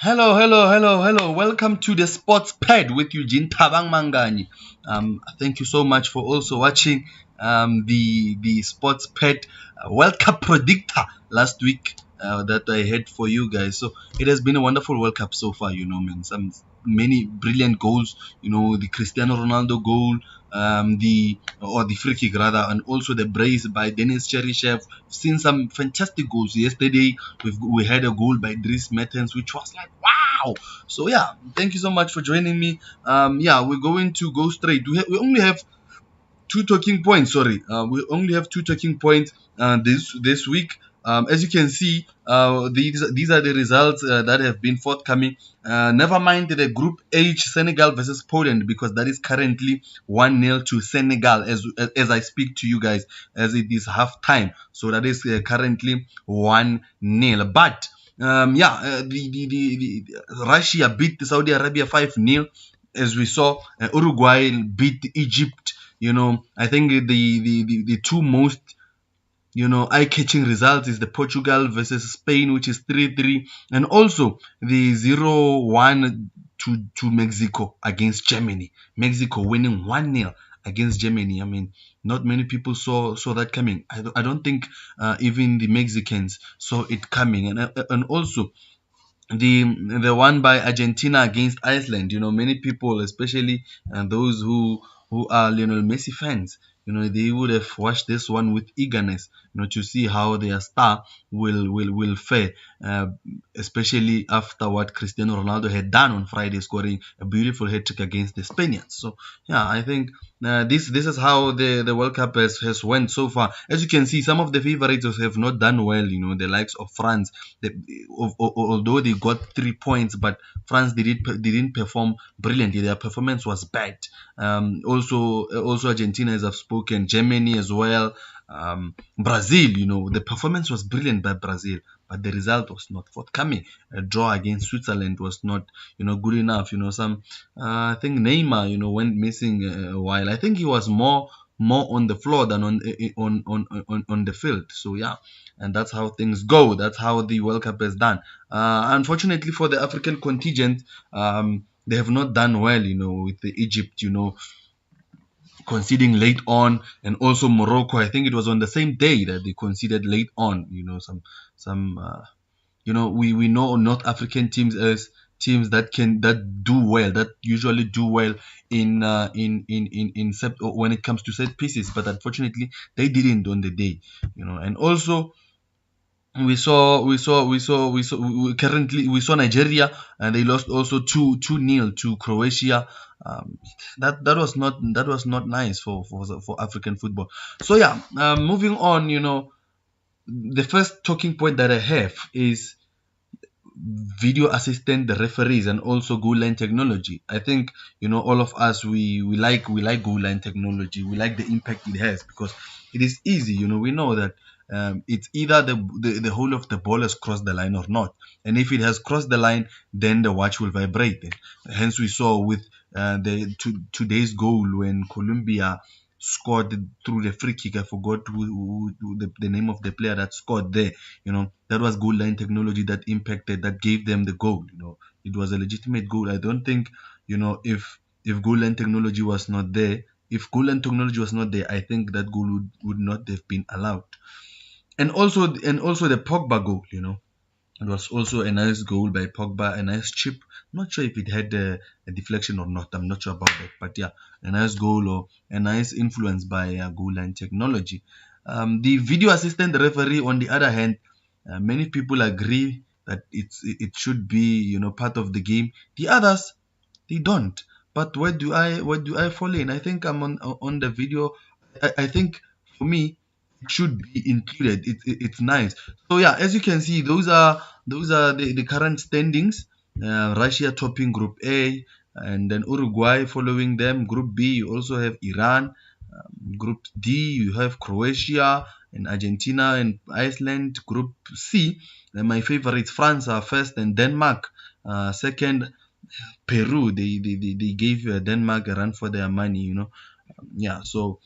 Hello. Welcome to the SportPad with Eugene Tabang Mangani. Thank you so much for also watching the SportPad World Cup predictor last week that I had for you guys. So it has been a wonderful World Cup so far, man. Some many brilliant goals, the Cristiano Ronaldo goal, the free kick rather, and also the brace by Denis Cheryshev. Seen some fantastic goals yesterday. We had a goal by Dries Mertens, which was like wow. So yeah, thank you so much for joining me. We're going to go straight. We only have two talking points. Sorry, we only have two talking points this week. As you can see, these are the results that have been forthcoming. Never mind the Group H, Senegal versus Poland, because that is currently 1-0 to Senegal as I speak to you guys, as it is half time. So that is currently 1-0. But the Russia beat Saudi Arabia 5-0, as we saw. Uruguay beat Egypt. I think the two most eye-catching results is the Portugal versus Spain, which is 3-3, and also the 0-1 to Mexico against Germany. Mexico winning 1-0 against Germany. I mean, not many people saw that coming. I don't think even the Mexicans saw it coming, and also the one by Argentina against Iceland. Many people, especially those who are Lionel Messi fans, they would have watched this one with eagerness, to see how their star will fare, especially after what Cristiano Ronaldo had done on Friday, scoring a beautiful hat-trick against the Spaniards. So yeah, I think this is how the World Cup has went so far. As you can see, some of the favorites have not done well. The likes of France, although they got 3 points, but France didn't perform brilliantly. Their performance was bad. Also Argentina, as I've spoken, Germany as well. Brazil, the performance was brilliant by Brazil, but the result was not forthcoming. A draw against Switzerland was not, good enough. I think Neymar, went missing a while. I think he was more on the floor than on the field. So yeah, and that's how things go. That's how the World Cup is done. Unfortunately for the African contingent, they have not done well, with the Egypt, conceding late on, and also Morocco. I think it was on the same day that they conceded late on. We know North African teams as teams that usually do well when it comes to set pieces, but unfortunately they didn't on the day. And also we saw Nigeria, and they lost also 2-0 to Croatia. That was not nice for African football. So yeah, moving on. The first talking point that I have is video assistant, the referees, and also goal line technology. I think all of us, we like goal line technology. We like the impact it has, because it is easy. We know that it's either the whole of the ball has crossed the line or not, and if it has crossed the line, then the watch will vibrate. Hence, we saw with today's goal when Colombia scored through the free kick. I forgot the name of the player that scored there. That was goal line technology that impacted, that gave them the goal. It was a legitimate goal. I don't think, if goal line technology was not there, I think that goal would not have been allowed. And also the Pogba goal. It was also a nice goal by Pogba, a nice chip. I'm not sure if it had a deflection or not. I'm not sure about that. But yeah, a nice goal, or a nice influence by goal line technology. The video assistant referee, on the other hand, many people agree that it should be part of the game. The others, they don't. But where do I fall in? I think I'm on the video. I think for me, it should be included. It's nice. So yeah, as you can see, those are the current standings. Russia topping Group A, and then Uruguay following them. Group B, you also have Iran. Group D, you have Croatia and Argentina and Iceland. Group C, my favorites, France, are first, and Denmark second. Peru, they gave Denmark a run for their money. Yeah. So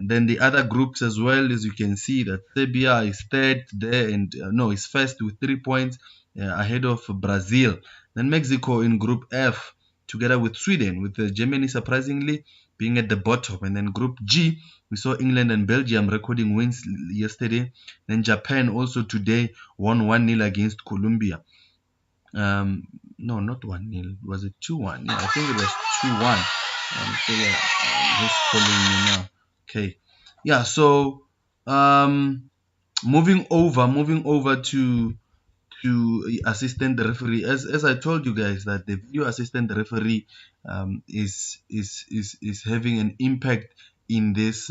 then the other groups as well, as you can see, that Serbia is third there, and no, is first with 3 points. ahead of Brazil. Then Mexico in Group F, together with Sweden, with Germany surprisingly being at the bottom. And then Group G, we saw England and Belgium recording wins yesterday. Then Japan also today won 1-0 against Colombia. No, not 1-0. Was it 2-1? Yeah, I think it was 2-1. So yeah, just calling me now. Okay. Yeah, so moving over to assistant referee, as I told you guys that the video assistant referee is having an impact in this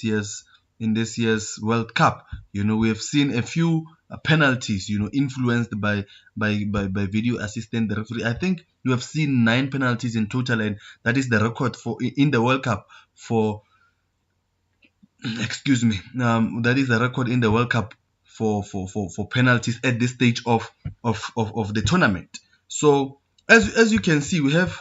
year's World Cup. We have seen a few penalties influenced by video assistant referee. I think you have seen 9 penalties in total, and that is the record for in the World Cup for excuse me, that is the record in the World Cup for penalties at this stage of the tournament. So as you can see, we have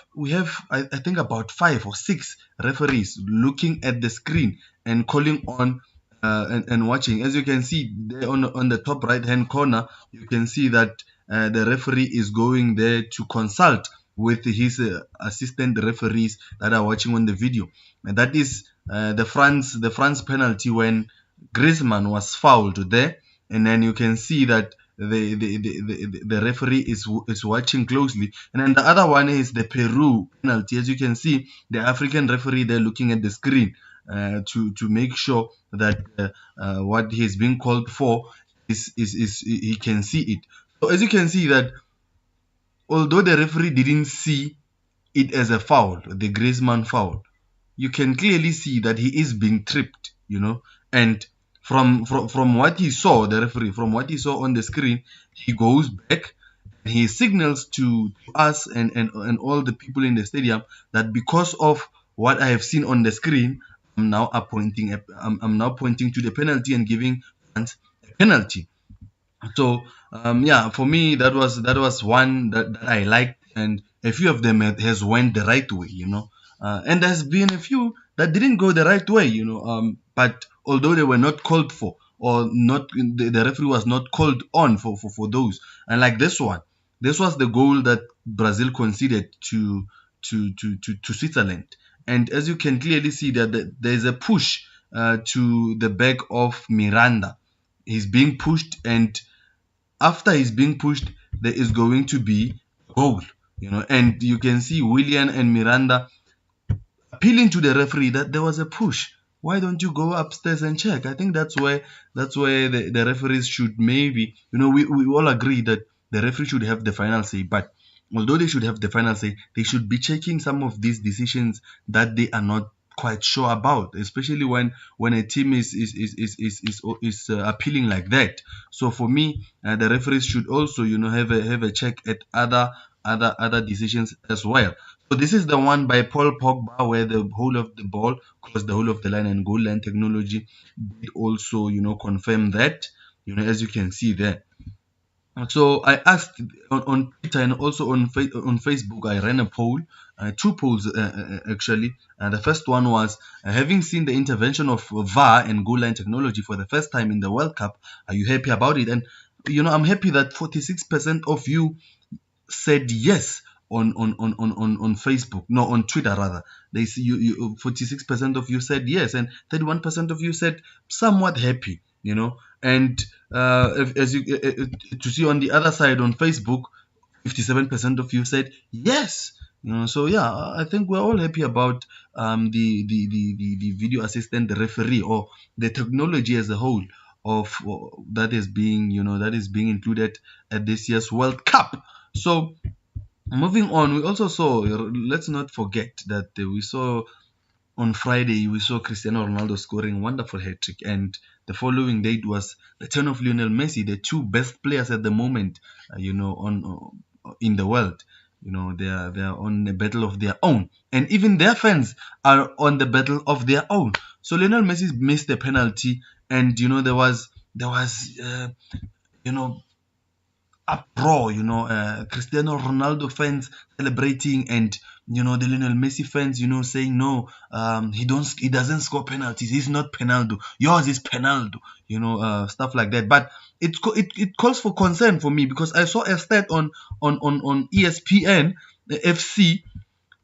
I think about 5 or 6 referees looking at the screen and calling on and watching. As you can see there on the top right hand corner, you can see that the referee is going there to consult with his assistant referees that are watching on the video, and that is the France penalty when Griezmann was fouled there, and then you can see that the referee is watching closely, and then the other one is the Peru penalty. As you can see, the African referee there looking at the screen to make sure that what he is being called for is he can see it. So as you can see that although the referee didn't see it as a foul, the Griezmann foul, you can clearly see that he is being tripped. And from what he saw, the referee, from what he saw on the screen, he goes back and he signals to us and all the people in the stadium that because of what I have seen on the screen, I'm now pointing to the penalty and giving France a penalty. So yeah, for me that was one that I liked, and a few of them has went the right way. And there's been a few that didn't go the right way. But although they were not called for, or not, the referee was not called on for those. And like this was the goal that Brazil conceded to Switzerland. And as you can clearly see that there's a push to the back of Miranda. He's being pushed, and after he's being pushed, there is going to be a goal. And you can see Willian and Miranda appealing to the referee that there was a push. Why don't you go upstairs and check? I think that's where the referees should maybe, we all agree that the referee should have the final say, but although they should have the final say, they should be checking some of these decisions that they are not quite sure about, especially when a team is appealing like that. So for me, the referees should also have a check at other decisions as well. So this is the one by Paul Pogba where the whole of the ball crossed the whole of the line, and goal line technology did also confirm that, as you can see there. So I asked on Twitter and also on Facebook. I ran a poll, 2 polls actually. The first one was, having seen the intervention of VAR and goal line technology for the first time in the World Cup, are you happy about it? And I'm happy that 46% of you said yes on Facebook, no, on Twitter rather. They see 46% of you said yes, and 31% of you said somewhat happy. And as you to see on the other side on Facebook, 57% of you said yes. So yeah, I think we're all happy about the video assistant referee, or the technology as a whole of that is being included at this year's World Cup. So moving on, we also saw, let's not forget that we saw on Friday, we saw Cristiano Ronaldo scoring a wonderful hat trick, and the following date was the turn of Lionel Messi, the 2 best players at the moment, on in the world. They are on a battle of their own, and even their fans are on the battle of their own. So Lionel Messi missed a penalty, and there was uproar, Cristiano Ronaldo fans celebrating, and the Lionel Messi fans, saying no, he doesn't score penalties. He's not Penaldo. Yours is Penaldo. Stuff like that. But it calls for concern for me, because I saw a stat on ESPN FC.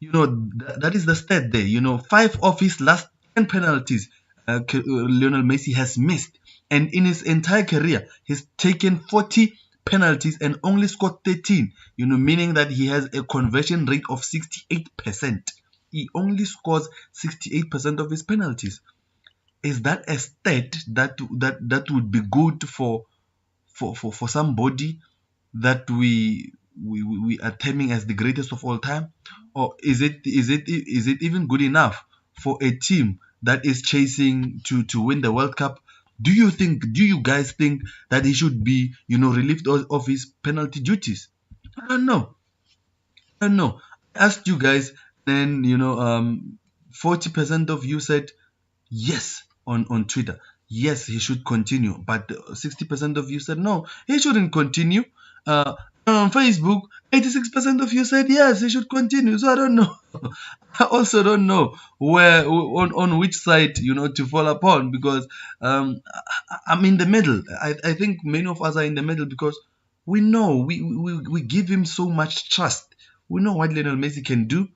That is the stat there. 5 of his last 10 penalties, Lionel Messi has missed, and in his entire career, he's taken 40 penalties and only scored 13. Meaning that he has a conversion rate of 68%. He only scores 68% of his penalties. Is that a stat that would be good for somebody that we are terming as the greatest of all time, or is it even good enough for a team that is chasing to win the World Cup? Do you guys think that he should be relieved of his penalty duties? I don't know. I don't know. I asked you guys, and 40% of you said yes on Twitter. Yes, he should continue. But 60% of you said no, he shouldn't continue. On Facebook, 86% of you said yes, he should continue. So I don't know. I also don't know where on which side to fall upon, because I'm in the middle. I think many of us are in the middle, because we know we give him so much trust. We know what Lionel Messi can do,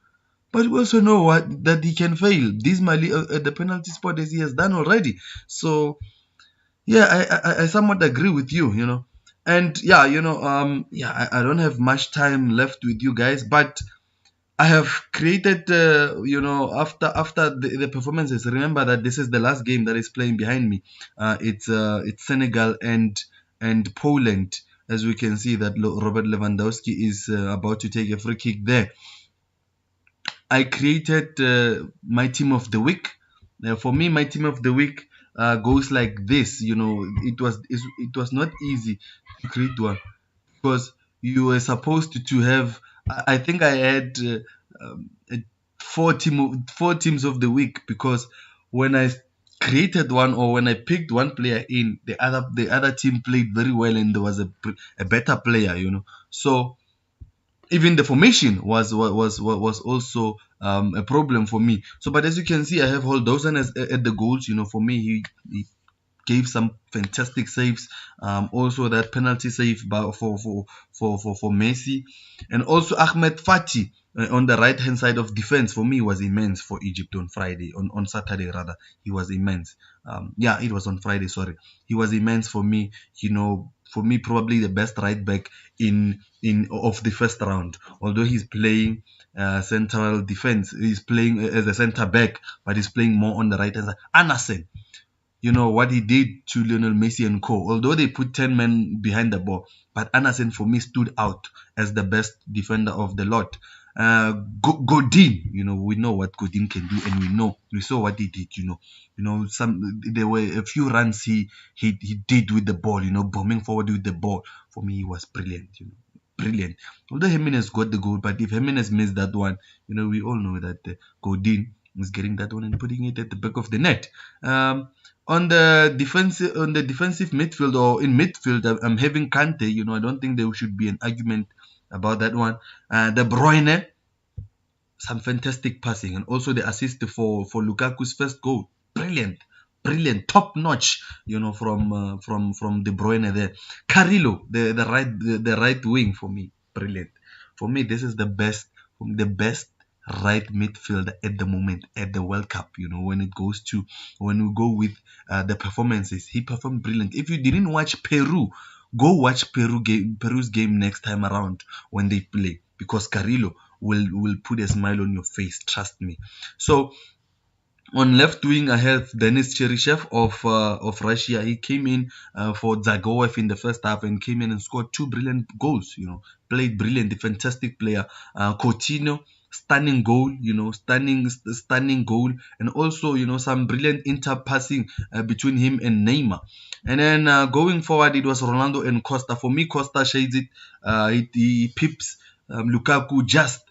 but we also know that he can fail dismally at the penalty spot, as he has done already. So yeah, I somewhat agree with you. And yeah, I don't have much time left with you guys, but I have created, after the performances. Remember that this is the last game that is playing behind me. It's Senegal and Poland. As we can see that Robert Lewandowski is about to take a free kick there. I created my team of the week. For me, my team of the week goes like this. It was not easy to create one, because you were supposed to have. I think I had uh, four teams of the week, because when I created one, or when I picked one player in, the other team played very well, and there was a better player. So even the formation was also a problem for me. So, but as you can see, I have Holdosen at the goals. For me, he gave some fantastic saves. Also that penalty save for Messi, and also Ahmed Fati on the right hand side of defense, for me, was immense for Egypt on Friday, on Saturday rather. He was immense. Yeah, it was on Friday. Sorry, he was immense for me. For me, probably the best right back in of the first round. Although he's playing central defense, he's playing as a center back, but he's playing more on the right hand side. Anasen, what he did to Lionel Messi and co. Although they put 10 men behind the ball, but Anasen for me stood out as the best defender of the lot. Godin, we know what Godin can do, and we saw what he did. There were a few runs he did with the ball. Bombing forward with the ball. For me, he was brilliant. Brilliant. Although Jimenez got the goal, but if Jimenez missed that one, we all know that Godin was getting that one and putting it at the back of the net. On the defensive midfield, or in midfield, I'm having Kante. I don't think there should be an argument about that one. De Bruyne, some fantastic passing, and also the assist for Lukaku's first goal. Brilliant, top notch. From De Bruyne there. Carrillo, the right wing, for me, brilliant. For me, this is the best right midfielder at the moment at the World Cup. When we go with the performances, he performed brilliant. If you didn't watch Peru, go watch Peru's game next time around when they play, because Carrillo will put a smile on your face. Trust me. So on left wing, I have Denis Cheryshev of Russia. He came in for Zagoev in the first half, and came in and scored 2 brilliant goals. Played brilliant, a fantastic player. Coutinho, stunning goal. Stunning goal, and also some brilliant interpassing between him and Neymar. And then going forward, it was Ronaldo and Costa. For me, Costa shades it. He pips Lukaku just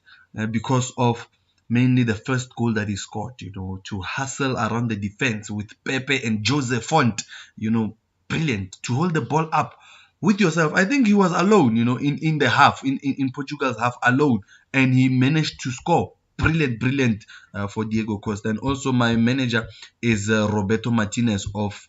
because of mainly the first goal that he scored, to hustle around the defense with Pepe and Jose Font, brilliant, to hold the ball up with yourself. I think he was alone, in the half, in Portugal's half, alone, and he managed to score. Brilliant, brilliant for Diego Costa. And also my manager is Roberto Martinez of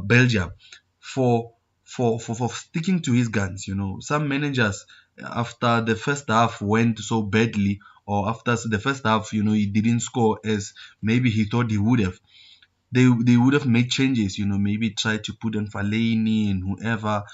Belgium, for for sticking to his guns. Some managers, after the first half went so badly, or after the first half, he didn't score as maybe he thought he would have, they would have made changes, maybe try to put on Fellaini and whoever,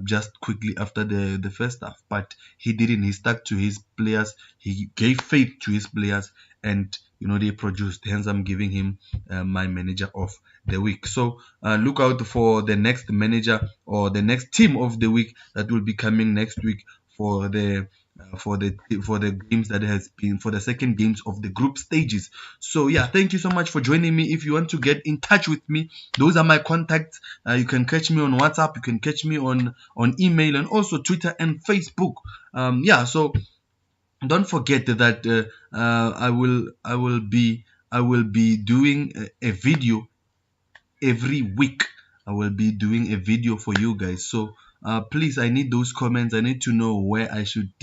just quickly after the first half. But he didn't. He stuck to his players. He gave faith to his players, and they produced. Hence, I'm giving him my manager of the week. So look out for the next manager or the next team of the week that will be coming next week for the for the games that has been for the second games of the group stages. So yeah, thank you so much for joining me. If you want to get in touch with me, those are my contacts. You can catch me on WhatsApp, you can catch me on email, and also Twitter and Facebook. Yeah, so don't forget that I will be doing a video every week. I will be doing a video for you guys. So please, I need those comments. I need to know where I should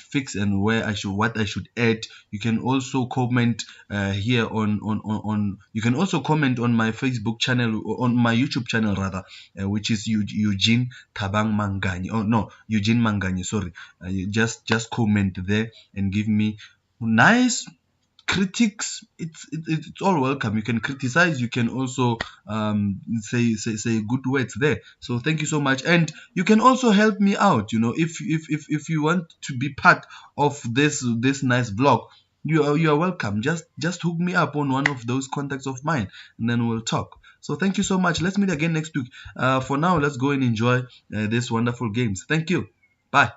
fix, and what I should add. You can also comment here on you can also comment on my Facebook channel, on my YouTube channel rather, which is Eugene Tabang Mangani. Oh no, Eugene Mangani. Sorry. You just comment there and give me nice critics. It's all welcome. You can criticize, you can also say good words there. So thank you so much, and you can also help me out, if you want to be part of this nice vlog. You are welcome. Just hook me up on one of those contacts of mine, and then we'll talk. So thank you so much. Let's meet again next week. For now, let's go and enjoy this wonderful games. Thank you. Bye.